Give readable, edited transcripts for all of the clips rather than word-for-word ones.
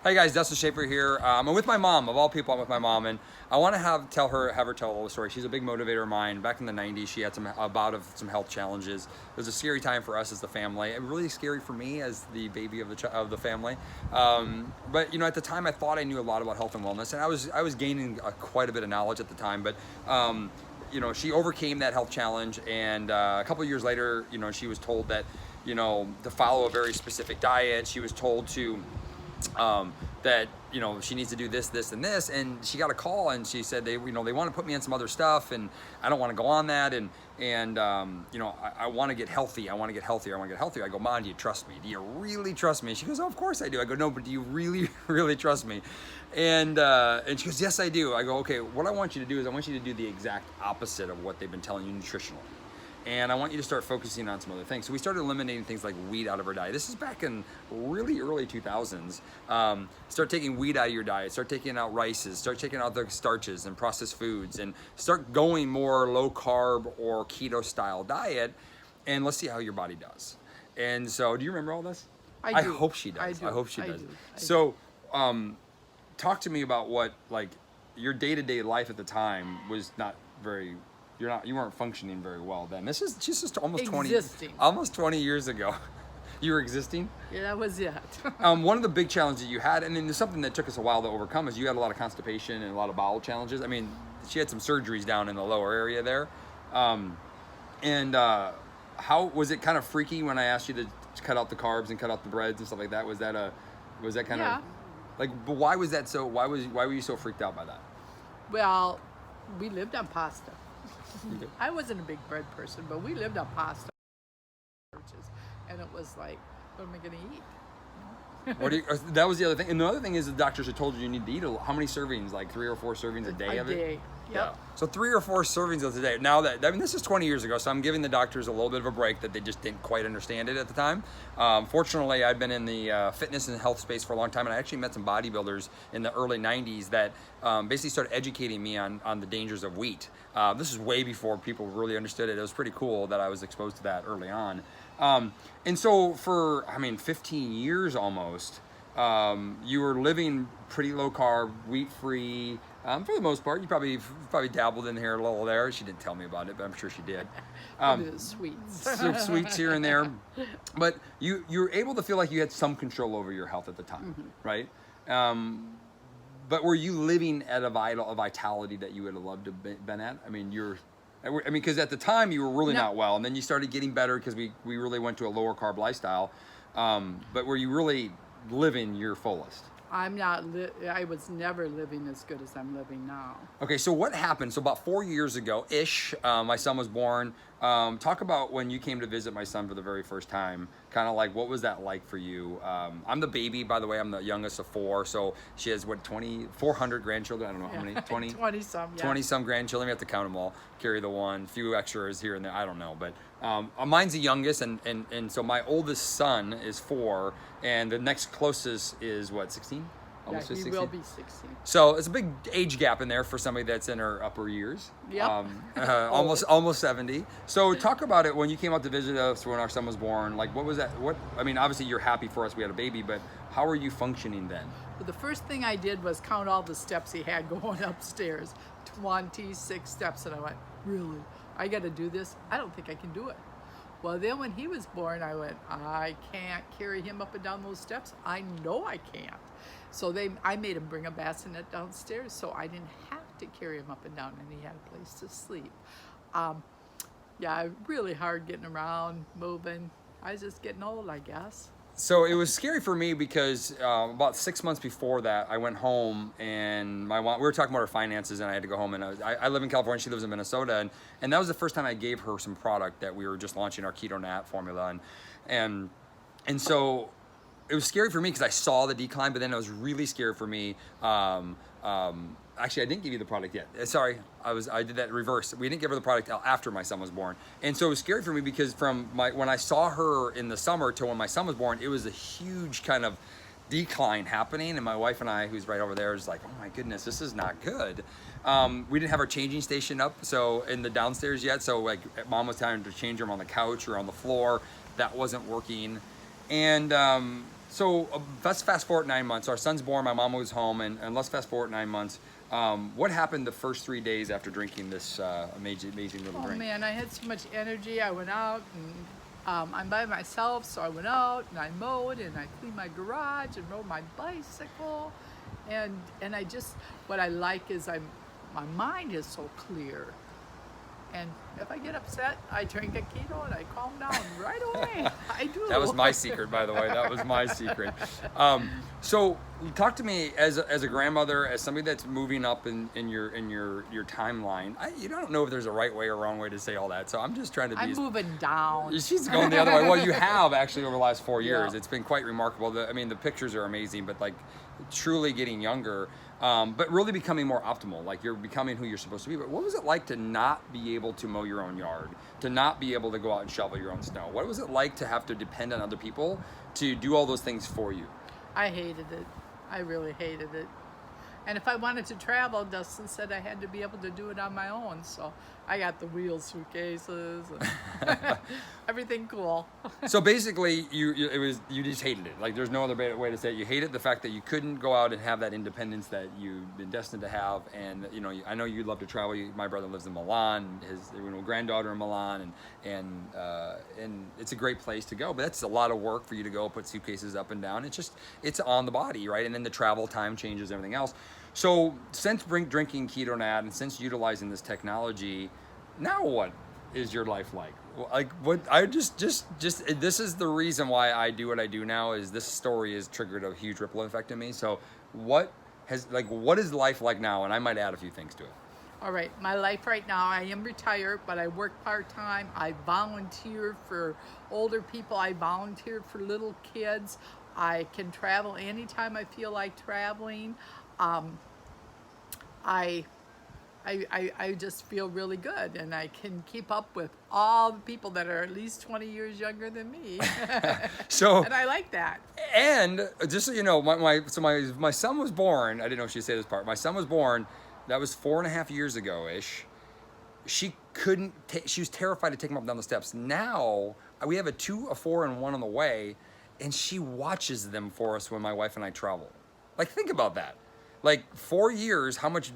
Hey guys, Dustin Schaefer here. I'm with my mom, of all people. I'm with my mom, and I want to have her tell a little story. She's a big motivator of mine. Back in the '90s, she had a bout of some health challenges. It was a scary time for us as the family, and really scary for me as the baby of the family. But at the time, I thought I knew a lot about health and wellness, and I was gaining quite a bit of knowledge at the time. But she overcame that health challenge, and a couple of years later, she was told that to follow a very specific diet. She was told to that she needs to do this, and this, and she got a call, and she said they want to put me on some other stuff, and I don't want to go on that, and I want to get healthy. I want to get healthier. I go, Mom, do you trust me? Do you really trust me? She goes, oh, of course I do. I go, no, but do you really, really trust me? And she goes, yes, I do. I go, okay, what I want you to do is I want you to do the exact opposite of what they've been telling you nutritionally. And I want you to start focusing on some other things. So we started eliminating things like wheat out of our diet. This is back in really early 2000s. Start taking wheat out of your diet. Start taking out rices. Start taking out the starches and processed foods. And start going more low carb or keto style diet. And let's see how your body does. And so, do you remember all this? I do. I hope she does. I hope she does. I So, talk to me about what your day-to-day life at the time was not very. You weren't functioning very well then. She's just almost 20 years ago. You were existing? Yeah, that was it. One of the big challenges you had, and then there's something that took us a while to overcome, is you had a lot of constipation and a lot of bowel challenges. I mean, she had some surgeries down in the lower area there. How was it kind of freaky when I asked you to cut out the carbs and cut out the breads and stuff like that? Was that kind of but why was that so? Why were you so freaked out by that? Well, we lived on pasta. I wasn't a big bread person, but we lived on pasta. And it was like, what am I going to eat? That was the other thing. And the other thing is the doctors had told you need to eat how many servings? Like 3 or 4 servings a day of it? A day, yep. So 3 or 4 servings a day. Now this is 20 years ago, so I'm giving the doctors a little bit of a break that they just didn't quite understand it at the time. Fortunately, I'd been in the fitness and health space for a long time, and I actually met some bodybuilders in the early 90s that basically started educating me on the dangers of wheat. This is way before people really understood it. It was pretty cool that I was exposed to that early on. And so for, 15 years almost, you were living pretty low carb, wheat free, for the most part. You probably dabbled in here a little there. She didn't tell me about it, but I'm sure she did. Sweets. Sweets here and there. But you were able to feel like you had some control over your health at the time, right? But were you living at a vitality that you would have loved to have been at? Because at the time you were really not well, and then you started getting better because we really went to a lower carb lifestyle. But were you really living your fullest? I was never living as good as I'm living now. Okay, so what happened? So about 4 years ago-ish, my son was born. Talk about when you came to visit my son for the very first time. Kind of like, what was that like for you? I'm the baby, by the way. I'm the youngest of 4. So she has, 400 grandchildren? I don't know how many. 20? 20-some, yeah. 20-some grandchildren. We have to count them all. Carry the one. Few extras here and there. I don't know. But mine's the youngest. And so my oldest son is 4. And the next closest is, 16? Almost 16? He will be 16. So it's a big age gap in there for somebody that's in her upper years. Yep. Almost 70. So talk about it when you came out to visit us when our son was born. Like, what was that? Obviously you're happy for us. We had a baby, but how were you functioning then? Well, the first thing I did was count all the steps he had going upstairs. 26 steps. And I went, really? I got to do this? I don't think I can do it. Well, then when he was born, I went, I can't carry him up and down those steps. I know I can't. So I made him bring a bassinet downstairs, so I didn't have to carry him up and down, and he had a place to sleep. Really hard getting around, moving. I was just getting old, I guess. So it was scary for me because about 6 months before that, I went home and we were talking about our finances, and I had to go home. And I live in California, she lives in Minnesota, and that was the first time I gave her some product that we were just launching, our Keto Nat formula, and so it was scary for me because I saw the decline, but then it was really scary for me. Actually, I didn't give you the product yet. Sorry, I did that reverse. We didn't give her the product after my son was born. And so it was scary for me because when I saw her in the summer to when my son was born, it was a huge kind of decline happening. And my wife and I, who's right over there, is like, oh my goodness, this is not good. We didn't have our changing station up so in the downstairs yet. So like Mom was telling her to change her on the couch or on the floor. That wasn't working. And So let's fast forward 9 months. Our son's born. My mom was home, and let's fast forward 9 months. What happened the first 3 days after drinking this amazing little Oh drink? man, I had so much energy. I went out and I'm by myself, so I went out and I mowed and I cleaned my garage and rode my bicycle, and I just, what I like is my mind is so clear. And if I get upset, I drink a keto and I calm down right away. I do. That was my secret, by the way. That was my secret. So talk to me as a grandmother, as somebody that's moving up in your timeline. You don't know if there's a right way or wrong way to say all that. So I'm just trying to be. I'm moving down. She's going the other way. Well, you have actually over the last 4 years. Yeah. It's been quite remarkable. The pictures are amazing, but like truly getting younger, but really becoming more optimal. Like you're becoming who you're supposed to be. But what was it like to not be able to mow your own yard, to not be able to go out and shovel your own snow? What was it like to have to depend on other people to do all those things for you? I hated it. I really hated it. And if I wanted to travel, Dustin said I had to be able to do it on my own. So I got the wheel suitcases and everything cool. So basically, you just hated it. Like there's no other way to say it. You hated the fact that you couldn't go out and have that independence that you've been destined to have. And I know you love to travel. My brother lives in Milan. His granddaughter in Milan, and it's a great place to go. But that's a lot of work for you to go put suitcases up and down. It's on the body, right? And then the travel time changes everything else. So since drinking KetoNat and since utilizing this technology, now what is your life like? Like what I just this is the reason why I do what I do now, is this story has triggered a huge ripple effect in me. So what is life like now? And I might add a few things to it. All right, my life right now, I am retired, but I work part-time. I volunteer for older people. I volunteer for little kids. I can travel anytime I feel like traveling. I just feel really good, and I can keep up with all the people that are at least 20 years younger than me. So, and I like that. And just so you know, my son was born. I didn't know if she'd say this part. My son was born. That was 4.5 years ago ish. She couldn't. She was terrified to take him up and down the steps. Now we have a 2, a 4, and 1 on the way, and she watches them for us when my wife and I travel. Like think about that. Like 4 years, how much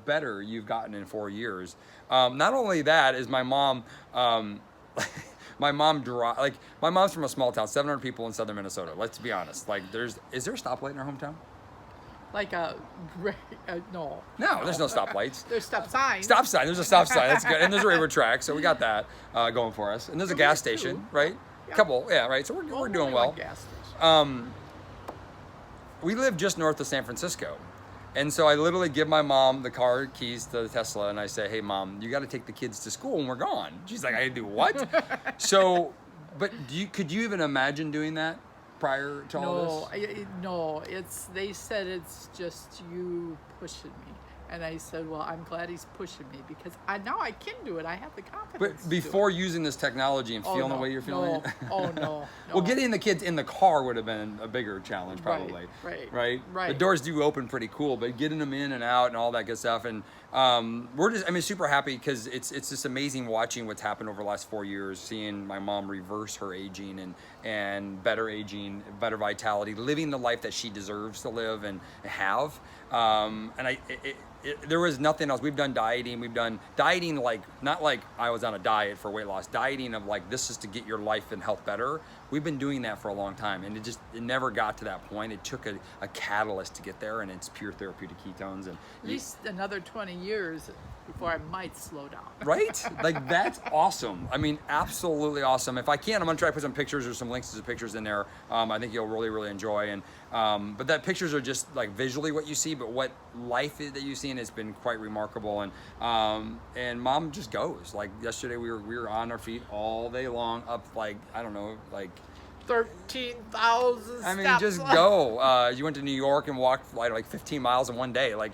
better you've gotten in 4 years. Not only that is my mom, my mom's from a small town, 700 people in southern Minnesota. Let's be honest. Like is there a stoplight in our hometown? Like no. No, there's no stoplights. There's stop signs. Stop sign. There's a stop sign. That's good. And there's a railroad track, so we got that going for us. And there's a gas station, right? Yeah. Couple, yeah, right. So we're doing well. Gas station. We live just north of San Francisco. And so I literally give my mom the car keys to the Tesla, and I say, "Hey, Mom, you got to take the kids to school when we're gone." She's like, "I do what?" So, but could you even imagine doing that prior to all this? No. They said it's just you pushing me, and I said, "Well, I'm glad he's pushing me because now I can do it. I have the confidence." But before using this technology and feeling the way you're feeling it? Oh, no. Well, getting the kids in the car would have been a bigger challenge, probably. Right. The doors do open pretty cool, but getting them in and out and all that good stuff. And we're just, super happy because it's just amazing watching what's happened over the last 4 years, seeing my mom reverse her aging and better aging, better vitality, living the life that she deserves to live and have. There was nothing else. We've done dieting. Like, not like I was on a diet for weight loss. Dieting of like, this is to get your life and health better. We've been doing that for a long time, and it never got to that point. It took a catalyst to get there, and it's pure therapeutic ketones. And at least another 20 years before I might slow down. Right? Like, that's awesome. I mean, absolutely awesome. If I can, I'm going to try to put some pictures or some links to the pictures in there. I think you'll really, really enjoy. And but that pictures are just like visually what you see, but what life is that you see, and it's been quite remarkable. And Mom just goes. Like yesterday, we were on our feet all day long, up like, I don't know, like 13,000 steps. I mean, just go. You went to New York and walked like 15 miles in one day. Like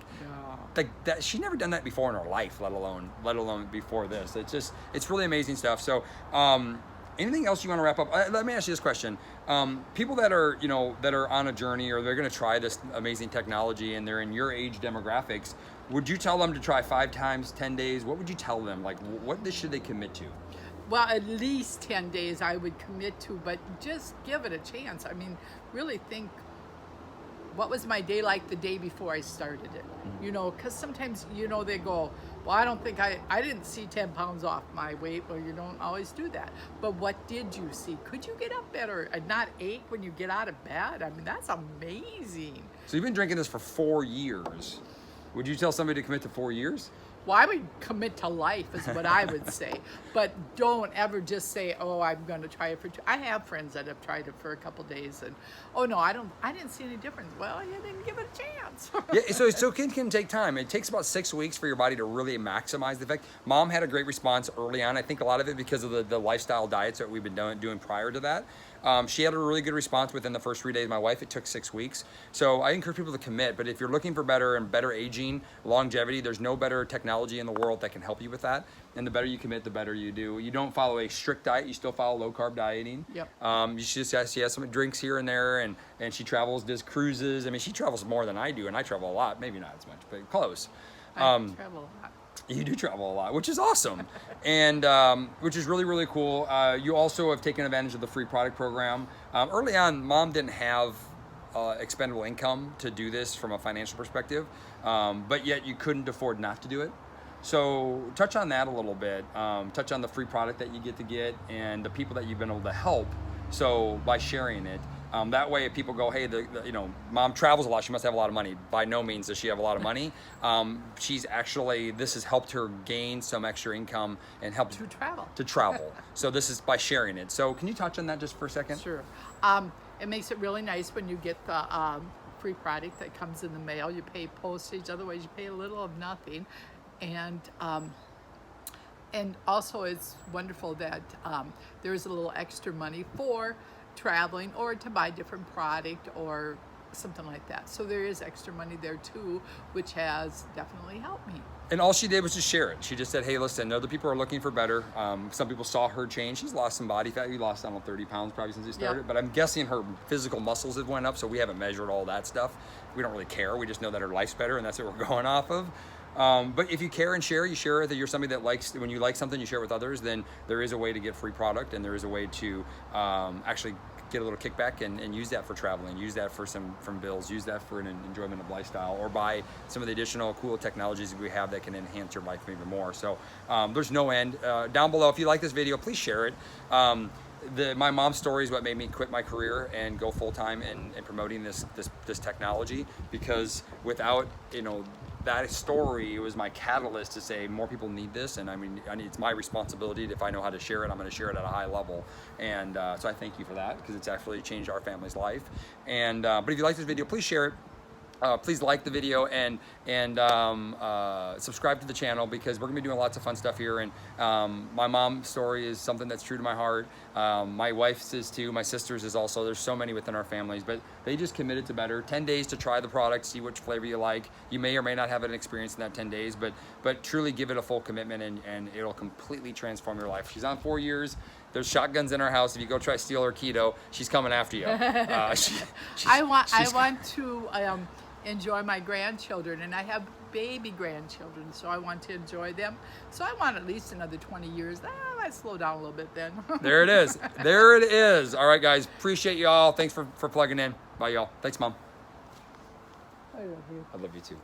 that, she's never done that before in her life, let alone before this. It's really amazing stuff. So, anything else you want to wrap up? Let me ask you this question: people that are on a journey, or they're going to try this amazing technology, and they're in your age demographics, would you tell them to try 5 times, 10 days? What would you tell them? Like, what should they commit to? Well, at least 10 days I would commit to, but just give it a chance. I mean, really think, what was my day like the day before I started it? You know, because sometimes, you know, they go, well, I don't think I didn't see 10 pounds off my weight. Well, you don't always do that. But what did you see? Could you get up better and not ache when you get out of bed? I mean, that's amazing. So you've been drinking this for 4 years. Would you tell somebody to commit to 4 years? Well, I would commit to life is what I would say. But don't ever just say, oh, I'm going to try it for 2. I have friends that have tried it for a couple days and, oh no, I didn't see any difference. Well, you didn't give it a chance. Yeah, so it can take time. It takes about 6 weeks for your body to really maximize the effect. Mom had a great response early on. I think a lot of it because of the lifestyle diets that we've been doing prior to that. She had a really good response within the first 3 days. My wife, it took 6 weeks. So I encourage people to commit. But if you're looking for better aging, longevity, there's no better technology in the world that can help you with that. And the better you commit, the better you do. You don't follow a strict diet. You still follow low-carb dieting. Yep. She has some drinks here and there, and she travels, does cruises. I mean, she travels more than I do, and I travel a lot. Maybe not as much, but close. I travel a lot. You do travel a lot, which is awesome, and which is really, really cool. You also have taken advantage of the free product program. Early on, Mom didn't have expendable income to do this from a financial perspective, but yet you couldn't afford not to do it. So touch on that a little bit. Touch on the free product that you get to get and the people that you've been able to help. So by sharing it. That way, if people go, hey, Mom travels a lot, she must have a lot of money. By no means does she have a lot of money. This has helped her gain some extra income and help to travel. So this is by sharing it. So can you touch on that just for a second? Sure. It makes it really nice when you get the free product that comes in the mail. You pay postage, otherwise you pay a little of nothing. And also it's wonderful that there's a little extra money for traveling or to buy different product or something like that. So there is extra money there too, which has definitely helped me. And all she did was just share it. She just said, hey, listen, other people are looking for better. Some people saw her change. She's lost some body fat. You lost, I don't know, 30 pounds probably since you started. Yep. But I'm guessing her physical muscles have went up, so we haven't measured all that stuff. We don't really care. We just know that her life's better, and that's what we're going off of. But if you care and share, you share it, that you're somebody that likes, when you like something, you share it with others, then there is a way to get free product, and there is a way to actually get a little kickback and use that for traveling, use that for from bills, use that for an enjoyment of lifestyle, or buy some of the additional cool technologies that we have that can enhance your life even more. So there's no end. Down below, if you like this video, please share it. My mom's story is what made me quit my career and go full-time in promoting this technology, because without, that story, it was my catalyst to say more people need this, and it's my responsibility. If I know how to share it, I'm going to share it at a high level, and so I thank you for that, because it's actually changed our family's life. And but if you like this video, please share it. Please like the video and subscribe to the channel, because we're gonna be doing lots of fun stuff here. And my mom's story is something that's true to my heart. My wife's is too. My sister's is also. There's so many within our families, but they just committed to better. 10 days to try the product, see which flavor you like. You may or may not have an experience in that 10 days, but truly give it a full commitment, and it'll completely transform your life. She's on 4 years. There's shotguns in our house. If you go try to steal her keto, she's coming after you. I want to enjoy my grandchildren, and I have baby grandchildren, so I want to enjoy them. So I want at least another 20 years. I slow down a little bit then. There it is. There it is. All right, guys. Appreciate y'all. Thanks for plugging in. Bye, y'all. Thanks, Mom. I love you. I love you too.